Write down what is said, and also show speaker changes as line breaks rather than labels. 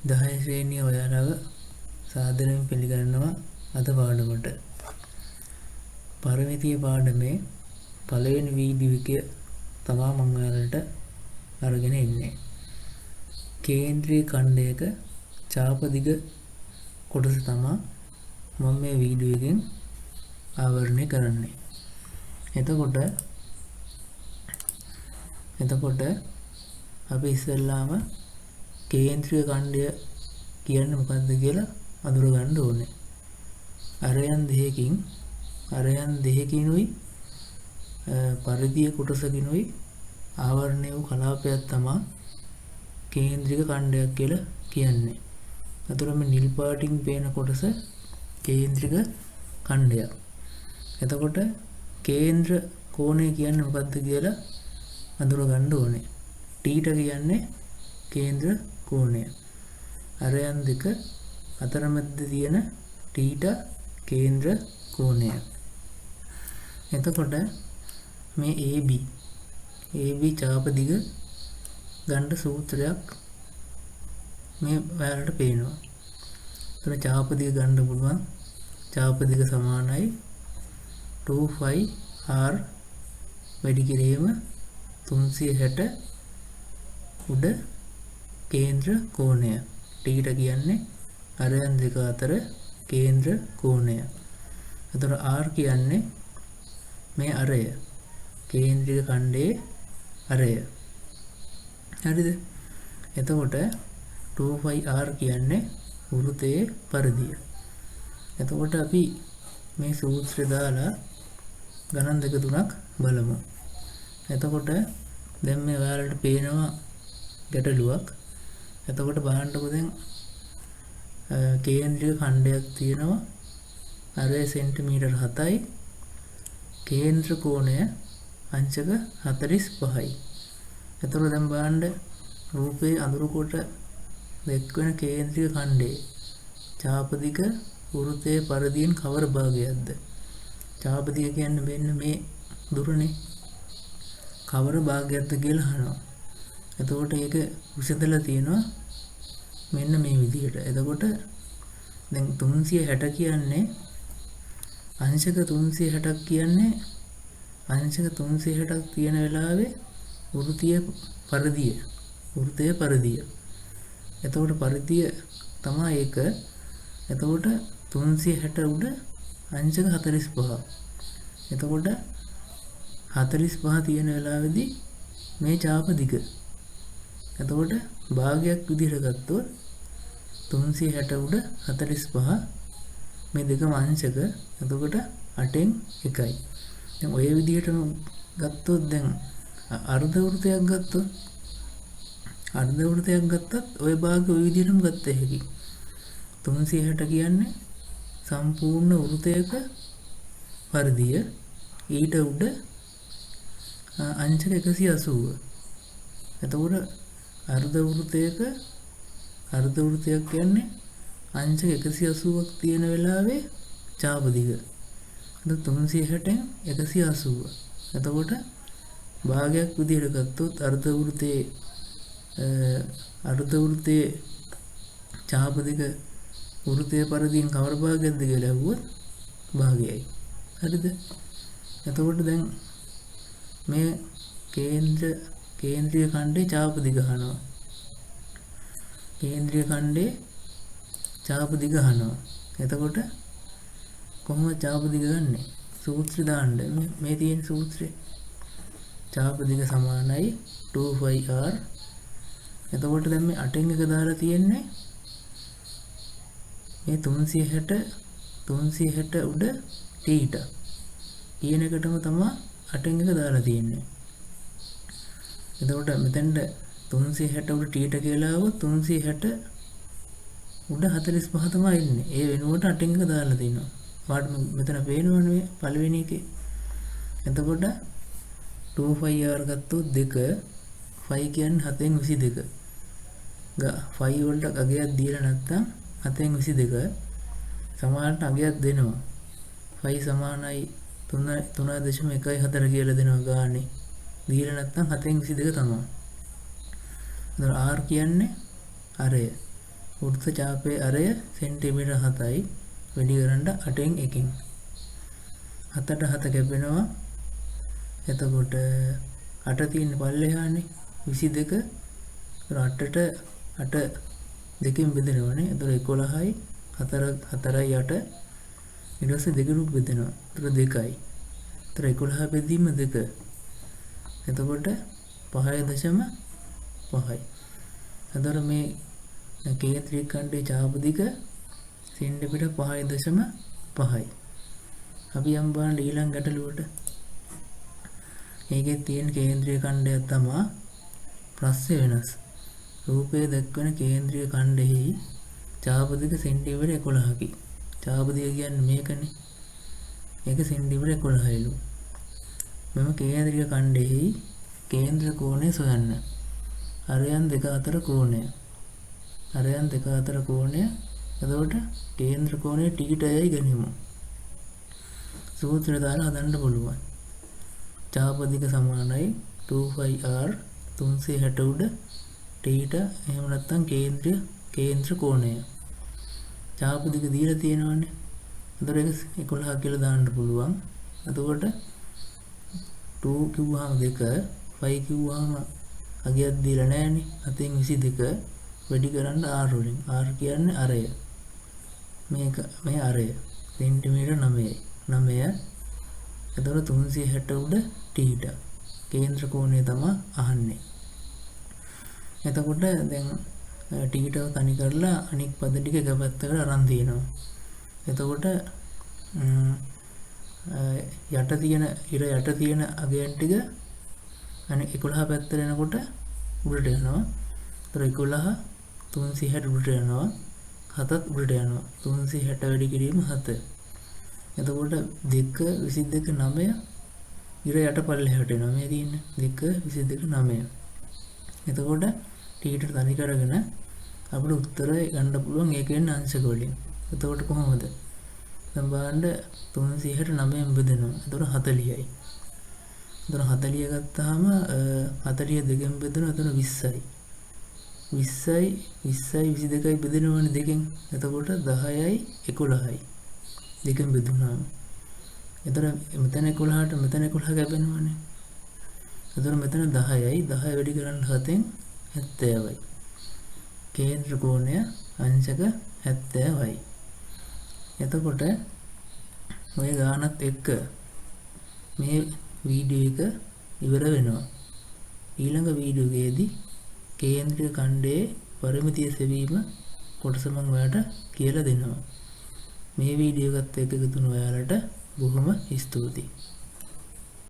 10 ශ්‍රේණිය ඔයාලව සාදරයෙන් පිළිගන්නවා අද පාඩමට. පරිමිතිය පාඩමේ පළවෙනි වීඩියෝ එක තමයි මම ඔයාලට අරගෙන ඉන්නේ. කේන්ද්‍රීය ඛණ්ඩයක ඡාපදිග කොටස තමයි මම මේ වීඩියෝ එකෙන් ආවරණය කරන්නේ. එතකොට අපි ඉස්සෙල්ලාම කේන්ද්‍රීය ඛණ්ඩය කියන්නේ මොකක්ද කියලා අඳුර ගන්න ඕනේ. අරයන් දෙකකිනුයි පරිධිය කොටසකිනුයි ආවරණය වූ කලාපයක් තමයි කේන්ද්‍රික ඛණ්ඩයක් කියලා කියන්නේ. අතන මේ නිල් පාටින් පේන කොටස කේන්ද්‍රික ඛණ්ඩයක්. එතකොට කේන්ද්‍ර කෝණය කියන්නේ මොකක්ද කියලා අඳුර ගන්න ඕනේ. θ කියන්නේ කේන්ද්‍ර කෝණය. අරයන් දෙක අතරමැද තියෙන θ කේන්ද්‍ර කෝණය. එතකොට මේ AB ඡාපදිග ගන්න සූත්‍රයක් මේ ඔයාලට පේනවා. එතන ඡාපදිග ගන්න පුළුවන්. ඡාපදිග සමානයි 2πr වැඩි කිරීම 360 උඩ කේන්ද්‍ර කෝණය. θ කියන්නේ අරයන් දෙක අතර කේන්ද්‍ර කෝණය. එතකොට r කියන්නේ මේ අරය. කේන්ද්‍රික ඛණ්ඩයේ අරය. හරිද? එතකොට 2πr කියන්නේ වෘත්තයේ පරිධිය. එතකොට අපි මේ සූත්‍රය දාලා ගණන් දෙක තුනක් බලමු. එතකොට දැන් මේ ඔයාලට පේනවා ගැටලුවක්. එතකොට බලන්නකෝ දැන් කේන්ද්‍රික ඛණ්ඩයක් තියෙනවා. අරය සෙන්ටිමීටර් 7යි. කේන්ද්‍ර කෝණය අංශක 45යි. එතකොට දැන් බලන්න රූපේ අඳුරු කොට දැක්වෙන කේන්ද්‍රික ඛණ්ඩයේ ඡාපදිග වෘත්තයේ පරිධියෙන් කවර භාගයක්ද? ඡාපදිග කියන්නේ මෙන්න මේ දුරනේ. කවර භාගයක්ද කියලා අහනවා. එතකොට ඒක විසඳලා තියෙනවා මෙන්න මේ විදිහට. එතකොට දැන් 360 කියන්නේ අංශක 360ක් කියන්නේ අංශක 360ක් තියෙන වෙලාවේ වෘත්තීය පරිධිය. එතකොට පරිධිය තමයි ඒක. එතකොට 360 උඩ අංශක 45. එතකොට 45 තියෙන වෙලාවේදී මේ ඡාපදිග. එතකොට භාගයක් විදිහට ගත්තොත් 360 උඩ 45 මේ දෙකම අංශක. එතකොට 8න් 1යි. දැන් ඔය විදිහටම ගත්තොත් දැන් අර්ධ වෘත්තයක් ගත්තත් ඔය භාගය ඔය විදිහටම ගත්ත හැකි. 360 කියන්නේ සම්පූර්ණ වෘත්තයක පරිධිය. ඊට උඩ අංශක 180. එතකොට අර්ධ වෘත්තයක් කියන්නේ අංශක 180ක් තියෙන වෙලාවේ ඡාපදිග. එතකොට 360න් 180. එතකොට භාගයක් විදිහට ගත්තොත් අර්ධ වෘත්තයේ ඡාපදිග වෘත්තයේ පරිධියෙන් කවර භාගයක්ද කියලා අහුවොත් භාගයයි. හරිද? එතකොට දැන් මේ කේන්ද්‍රීය ඛණ්ඩයේ ඡාපදිග අහනවා. එතකොට කොහොමද ඡාපදිග ගන්නෙ? සූත්‍රය දාන්න. මේ තියෙන සූත්‍රය. ඡාපදිග සමානයි 2πr. එතකොට දැන් මේ 8න් 1 දාලා තියෙන්නේ මේ 360 උඩ θ කියන එකටම තමයි 8න් 1 දාලා තියෙන්නේ. එතකොට මෙතෙන්ට 360 උඩ θ කියලා આવොත් 360 උඩ 45 තමයි ඉන්නේ. ඒ වෙනුවට 8න් 1 දාලා තිනවා. වාට මෙතන පේනවනේ පළවෙනි එකේ. එතකොට 2πr ගත්තොත් 2 5 කියන්නේ 7න් 22. 5 වලට අගයක් දීලා නැත්නම් 7න් 22 සමානට අගයක් දෙනවා. 5 සමානයි 3.14 කියලා දෙනවා ගානේ. දීලා නැත්නම් 7න් 22 තමයි. එතකොට r කියන්නේ අරය. වෘත්ත ඡාපයේ අරය සෙන්ටිමීටර් 7යි. වැඩි කරන්න 8න් 1කින්. 7ට 7 කැපෙනවා. එතකොට 8 තියෙන පල්ලෙහානේ 22. ඒතර 8ට 8 දෙකෙන් බෙදෙනවනේ. ඒතර 11යි 4යි 8. ඊට පස්සේ දෙකෙන් බෙදෙනවා. ඒතර 2යි. ඒතර 11 බෙදීම 2. එතකොට 5.5යි. එතකොට මේ කේන්ද්‍රීය ඛණ්ඩයේ ඡාප දිග සෙන්ටිමීටර් 5.5යි. අපි යම් බලන්න ඊළඟ ගැටලුවට. ඒකේ තියෙන කේන්ද්‍රීය ඛණ්ඩයක් තමයි ප්‍රස්සේ වෙනස්. රූපයේ දක්වන කේන්ද්‍රීය ඛණ්ඩෙහි ඡාප දිග සෙන්ටිමීටර් 11කි. ඡාප දිග කියන්නේ මේකනේ. ඒක සෙන්ටිමීටර් 11යිලු. මෙම කේන්ද්‍රීය ඛණ්ඩෙහි කේන්ද්‍ර කෝණය සොයන්න. අරයන් දෙක අතර කෝණය. අරයන් දෙක අතර කෝණය. එතකොට කේන්ද්‍ර කෝණය θයයි ගනිමු. සූත්‍රය දාලා හදන්න පුළුවන්. ඡාප දිග සමානයි 2πr 360 උඩ θ. එහෙම නැත්නම් කේන්ද්‍ර කෝණය. ඡාප දිග දීලා තියෙනවානේ. එතකොට ඒක 11 කියලා දාන්න පුළුවන්. එතකොට 2 කිව්වහම 2, 5 කිව්වහම අගයක් දීලා නැහැනේ. 7න් 22 වැඩි කරන්න r වලින්. r කියන්නේ අරය. මේ අරය සෙන්ටිමීටර් 9යි. 9. එතකොට 360 උඩ θ. කේන්ද්‍ර කෝණය තමයි අහන්නේ. එතකොට දැන් ටීටව තනි කරලා අනික් පද ටික එක පැත්තකට අරන් තියෙනවා. එතකොට යට තියෙන යට තියෙන අගයන් ටික අනික 11 පැත්තට එනකොට උඩට යනවා. ඒතර 11 360 උඩට යනවා. 7ත් උඩට යනවා. 360 වැඩි කිරීම 7. එතකොට 2 22 9 යට පල්ලෙහාට එනවා. මේ තියෙන්නේ 2 22 9. එතකොට ටීට තනි කරගෙන අපිට උත්තරය ගන්න පුළුවන් ඒකෙන් අංශක වලින්. එතකොට කොහොමද? දැන් බලන්න 360ට 9න් බෙදෙනවා. එතකොට 40යි. එතකොට 40 ගත්තාම 40 දෙකෙන් බෙදෙනවා. එතකොට 20යි. 20යි 22යි බෙදෙනවනේ දෙකෙන්. එතකොට 10යි 11යි. දෙකෙන් බෙදුනාම. එතකොට මෙතන 11ට මෙතන 11 කැපෙනවනේ. එතකොට මෙතන 10යි 10 වැඩි කරන්න 7න් 70යි. කේන්ද්‍ර කෝණය අංශක 70යි. එතකොට ඔය ගානත් එක්ක මේ වීඩියෝ එක ඉවර වෙනවා. ඊළඟ වීඩියෝ එකේදී කේන්ද්‍රීය ඛණ්ඩයේ පරිමිතිය සෙවීම කොටස මම ඔයාලට කියලා දෙනවා. මේ වීඩියෝ එකත් එක්ක එකතු වුණ ඔයාලට බොහොම ස්තුතියි.